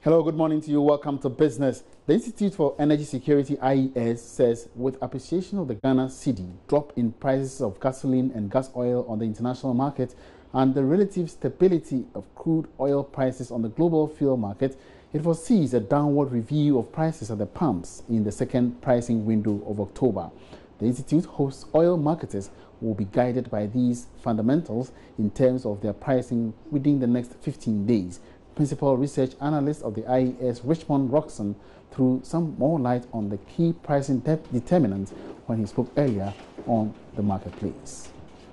Hello, good morning to you. Welcome to Business. The Institute for Energy Security, IES, says with appreciation of the Ghana cedi, drop in prices of gasoline and gas oil on the international market, and the relative stability of crude oil prices on the global fuel market, it foresees a downward review of prices at the pumps in the second pricing window of October. The Institute hopes oil marketers will be guided by these fundamentals in terms of their pricing within the next 15 days. Principal Research Analyst of the IES, Richmond Roxon, threw some more light on the key pricing determinants when he spoke earlier on the marketplace.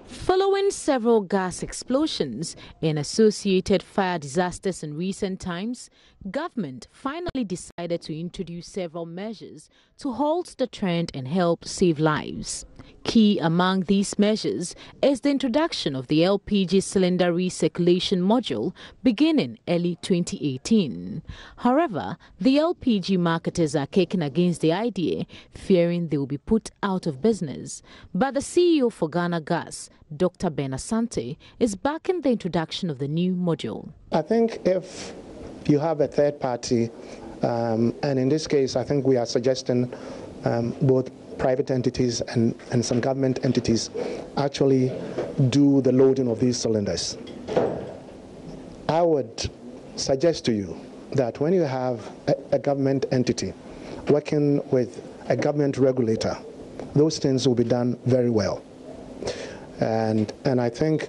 Following several gas explosions and associated fire disasters in recent times, government finally decided to introduce several measures to halt the trend and help save lives. Key among these measures is the introduction of the LPG cylinder recirculation module beginning early 2018. However, the LPG marketers are kicking against the idea, fearing they will be put out of business. But the CEO for Ghana Gas, Dr. Ben Asante, is backing the introduction of the new module. I think if you have a third party, and in this case, I think we are suggesting both private entities and some government entities actually do the loading of these cylinders. I would suggest to you that when you have a government entity working with a government regulator, those things will be done very well. And I think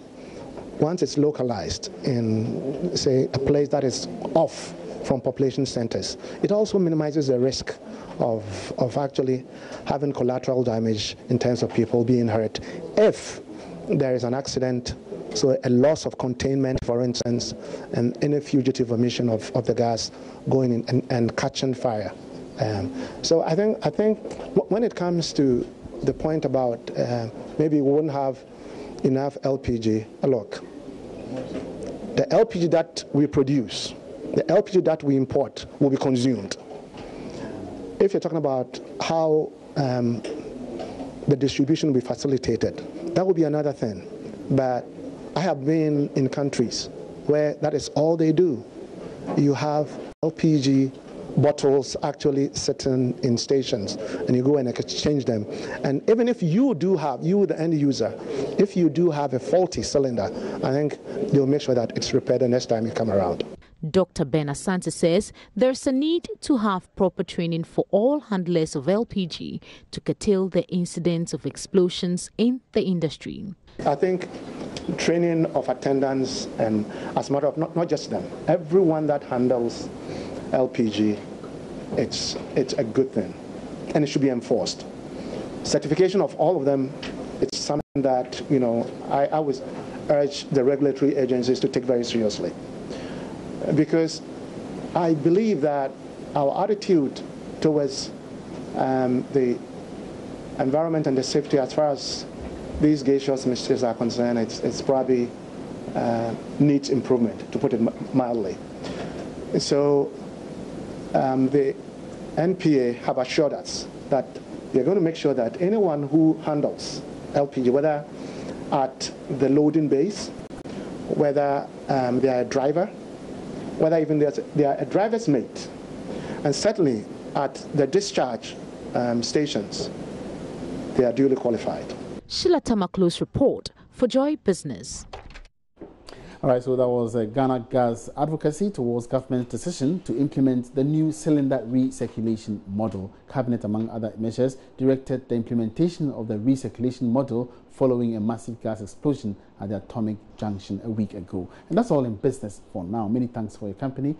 once it's localized in, say, a place that is off from population centers, it also minimizes the risk of actually having collateral damage in terms of people being hurt if there is an accident, so a loss of containment, for instance, and any fugitive emission of the gas going in and catching fire. So I think when it comes to the point about maybe we wouldn't have enough LPG, look, the LPG that we produce, the LPG that we import will be consumed. If you're talking about how the distribution will be facilitated, that would be another thing. But I have been in countries where that is all they do. You have LPG bottles actually sitting in stations, and you go and exchange them. And even if you do have, you the end user, if you do have a faulty cylinder, I think they'll make sure that it's repaired the next time you come around. Dr. Ben Asante says there's a need to have proper training for all handlers of LPG to curtail the incidents of explosions in the industry. I think training of attendants, and as a matter of not just them, everyone that handles LPG, it's a good thing, and it should be enforced. Certification of all of them, it's something that, you know, I always urge the regulatory agencies to take very seriously, because I believe that our attitude towards the environment and the safety as far as these gaseous mixtures are concerned, it's probably needs improvement, to put it mildly. So the NPA have assured us that they're going to make sure that anyone who handles LPG, whether at the loading base, whether they are a driver, whether even they are a driver's mate, and certainly at the discharge stations, they are duly qualified. Sheila Tamaklo's report for Joy Business. All right, so that was Ghana Gas advocacy towards government's decision to implement the new cylinder recirculation model. Cabinet, among other measures, directed the implementation of the recirculation model following a massive gas explosion at the Atomic Junction a week ago. And that's all in business for now. Many thanks for your company.